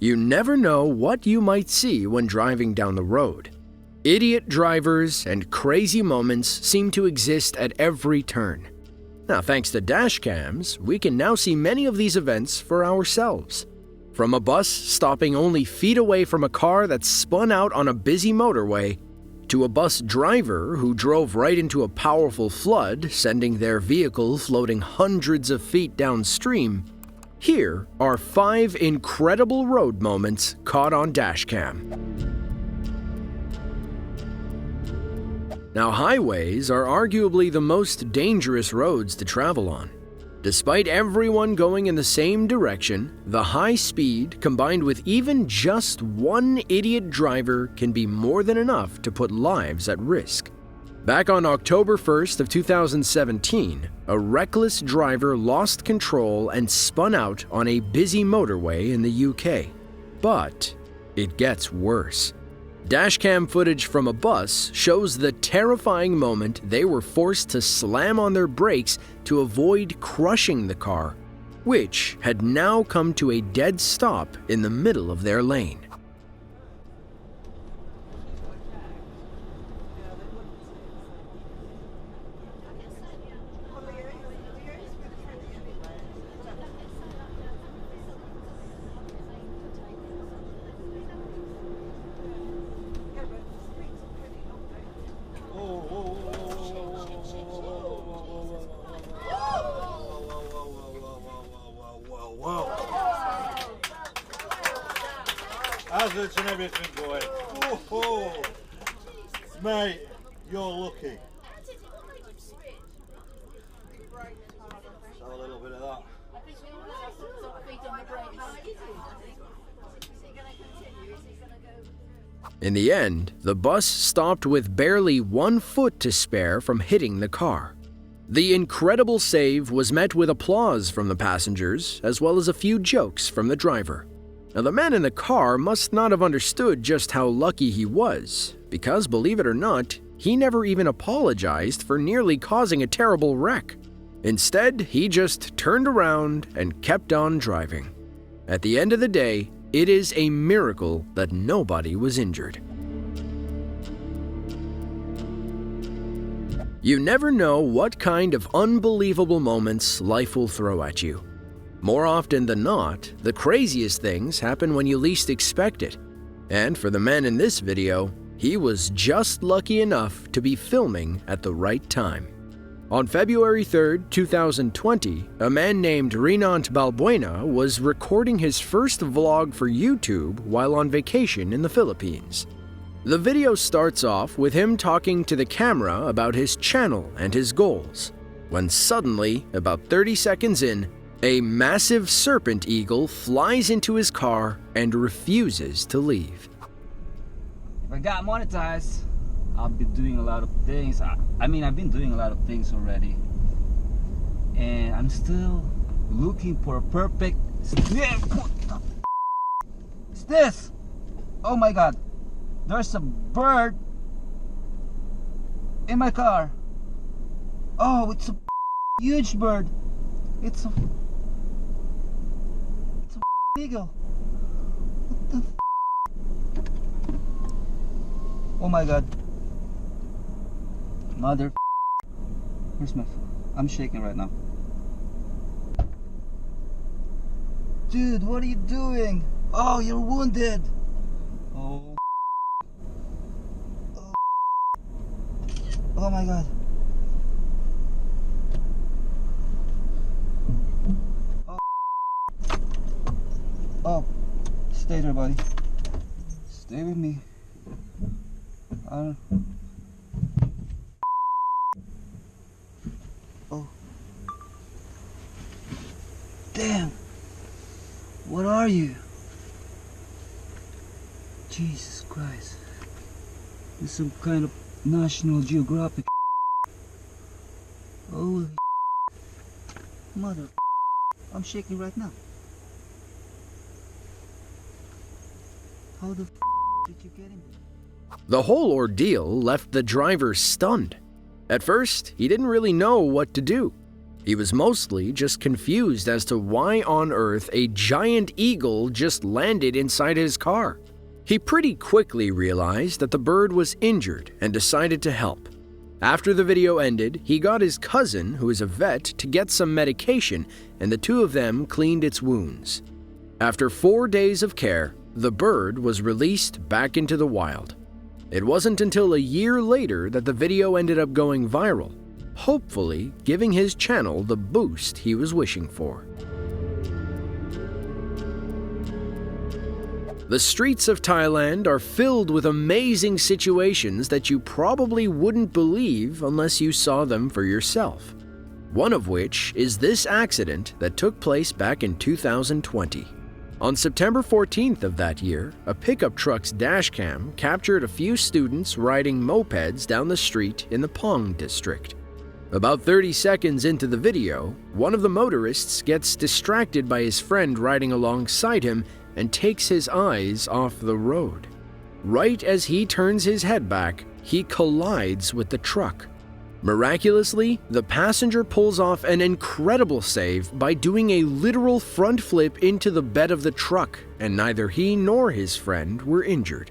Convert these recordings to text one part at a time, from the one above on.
You never know what you might see when driving down the road. Idiot drivers and crazy moments seem to exist at every turn. Now, thanks to dashcams, we can now see many of these events for ourselves. From a bus stopping only feet away from a car that spun out on a busy motorway, to a bus driver who drove right into a powerful flood, sending their vehicle floating hundreds of feet downstream, here are 5 incredible road moments caught on dashcam. Now, highways are arguably the most dangerous roads to travel on. Despite everyone going in the same direction, the high speed combined with even just one idiot driver can be more than enough to put lives at risk. Back on October 1st of 2017, a reckless driver lost control and spun out on a busy motorway in the UK. But it gets worse. Dashcam footage from a bus shows the terrifying moment they were forced to slam on their brakes to avoid crushing the car, which had now come to a dead stop in the middle of their lane. Hazards and everything going. Oh, mate, you're lucky. So a little bit of that. In the end, the bus stopped with barely 1 foot to spare from hitting the car. The incredible save was met with applause from the passengers, as well as a few jokes from the driver. Now, the man in the car must not have understood just how lucky he was, because, believe it or not, he never even apologized for nearly causing a terrible wreck. Instead, he just turned around and kept on driving. At the end of the day, it is a miracle that nobody was injured. You never know what kind of unbelievable moments life will throw at you. More often than not, the craziest things happen when you least expect it. And for the man in this video, he was just lucky enough to be filming at the right time. On February 3rd, 2020, a man named Renant Balbuena was recording his first vlog for YouTube while on vacation in the Philippines. The video starts off with him talking to the camera about his channel and his goals, when suddenly, about 30 seconds in, a massive serpent eagle flies into his car and refuses to leave. If I got monetized, I'll be doing a lot of things. I mean, I've been doing a lot of things already. And I'm still looking for a perfect... What the is this? Oh my god. There's a bird in my car. Oh, it's a huge bird. It's a eagle. What the oh my god. Mother. Where's my phone? I'm shaking right now. Dude, what are you doing? Oh, you're wounded. Oh. Oh, oh my god. Oh, stay there, buddy. Stay with me. Oh. Damn. What are you? Jesus Christ. It's some kind of National Geographic. Holy mother. I'm shaking right now. How the did you get in there? The whole ordeal left the driver stunned. At first, he didn't really know what to do. He was mostly just confused as to why on earth a giant eagle just landed inside his car. He pretty quickly realized that the bird was injured and decided to help. After the video ended, he got his cousin, who is a vet, to get some medication, and the two of them cleaned its wounds. After 4 days of care, the bird was released back into the wild. It wasn't until a year later that the video ended up going viral, hopefully giving his channel the boost he was wishing for. The streets of Thailand are filled with amazing situations that you probably wouldn't believe unless you saw them for yourself. One of which is this accident that took place back in 2020. On September 14th of that year, a pickup truck's dashcam captured a few students riding mopeds down the street in the Pong district. About 30 seconds into the video, one of the motorists gets distracted by his friend riding alongside him and takes his eyes off the road. Right as he turns his head back, he collides with the truck. Miraculously, the passenger pulls off an incredible save by doing a literal front flip into the bed of the truck, and neither he nor his friend were injured.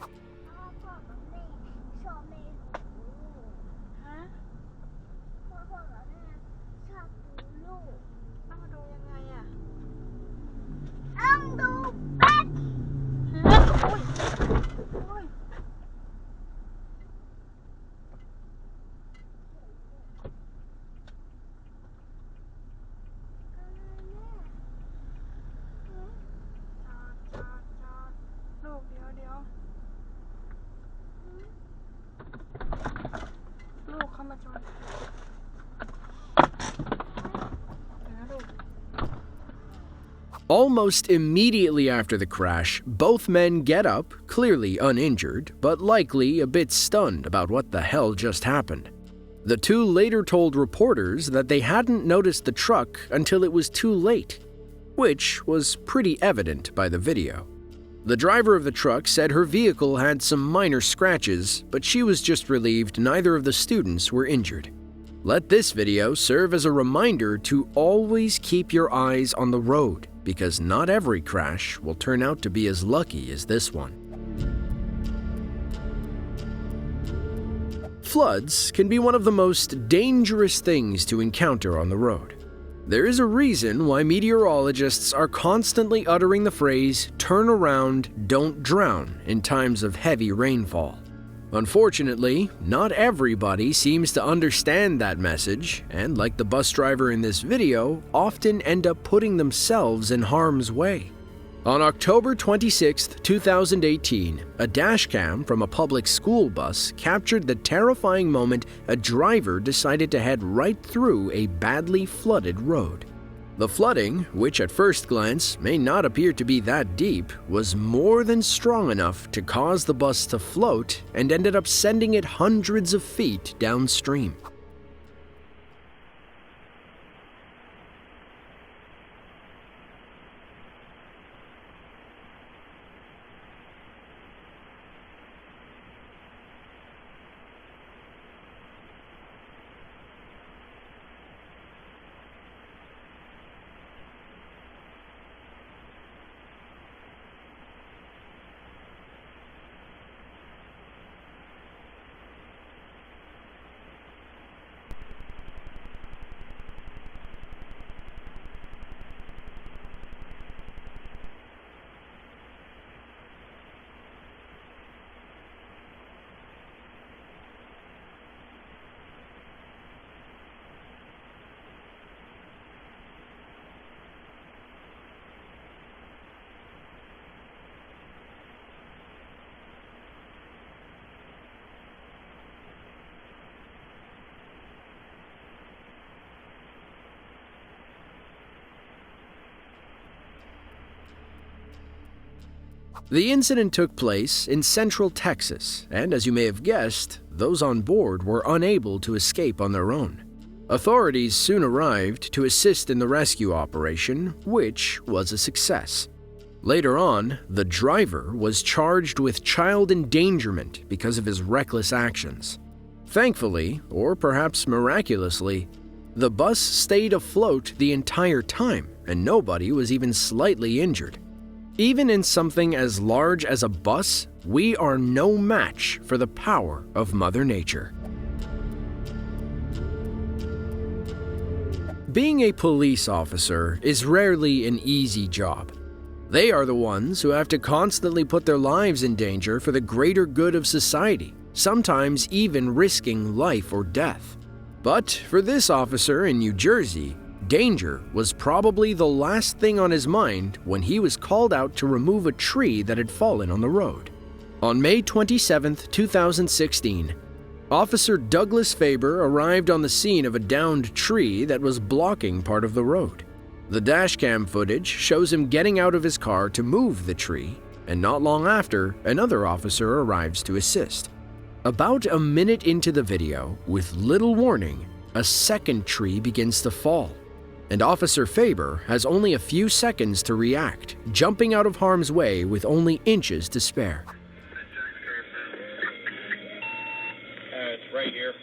Almost immediately after the crash, both men get up, clearly uninjured, but likely a bit stunned about what the hell just happened. The two later told reporters that they hadn't noticed the truck until it was too late, which was pretty evident by the video. The driver of the truck said her vehicle had some minor scratches, but she was just relieved neither of the students were injured. Let this video serve as a reminder to always keep your eyes on the road, because not every crash will turn out to be as lucky as this one. Floods can be one of the most dangerous things to encounter on the road. There is a reason why meteorologists are constantly uttering the phrase, "turn around, don't drown," in times of heavy rainfall. Unfortunately, not everybody seems to understand that message, and like the bus driver in this video, often end up putting themselves in harm's way. On October 26, 2018, a dashcam from a public school bus captured the terrifying moment a driver decided to head right through a badly flooded road. The flooding, which at first glance may not appear to be that deep, was more than strong enough to cause the bus to float and ended up sending it hundreds of feet downstream. The incident took place in central Texas, and as you may have guessed, those on board were unable to escape on their own. Authorities soon arrived to assist in the rescue operation, which was a success. Later on, the driver was charged with child endangerment because of his reckless actions. Thankfully, or perhaps miraculously, The bus stayed afloat the entire time, and nobody was even slightly injured. Even in something as large as a bus, we are no match for the power of Mother Nature. Being a police officer is rarely an easy job. They are the ones who have to constantly put their lives in danger for the greater good of society, sometimes even risking life or death. But for this officer in New Jersey, danger was probably the last thing on his mind when he was called out to remove a tree that had fallen on the road. On May 27, 2016, Officer Douglas Faber arrived on the scene of a downed tree that was blocking part of the road. The dashcam footage shows him getting out of his car to move the tree, and not long after, another officer arrives to assist. About a minute into the video, with little warning, a second tree begins to fall, and Officer Faber has only a few seconds to react, jumping out of harm's way with only inches to spare. It's right here.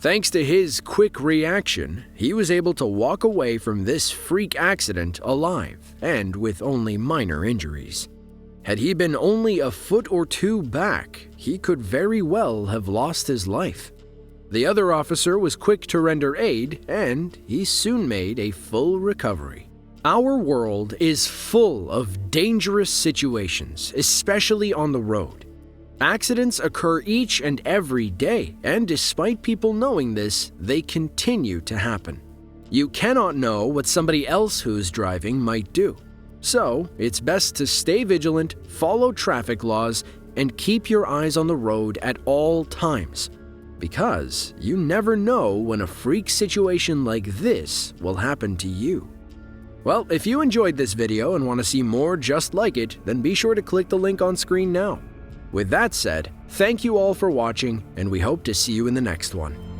Thanks to his quick reaction, he was able to walk away from this freak accident alive and with only minor injuries. Had he been only a foot or two back, he could very well have lost his life. The other officer was quick to render aid, and he soon made a full recovery. Our world is full of dangerous situations, especially on the road. Accidents occur each and every day, and despite people knowing this, they continue to happen. You cannot know what somebody else who's driving might do. So, it's best to stay vigilant, follow traffic laws, and keep your eyes on the road at all times. Because you never know when a freak situation like this will happen to you. Well, if you enjoyed this video and want to see more just like it, then be sure to click the link on screen now. With that said, thank you all for watching, and we hope to see you in the next one.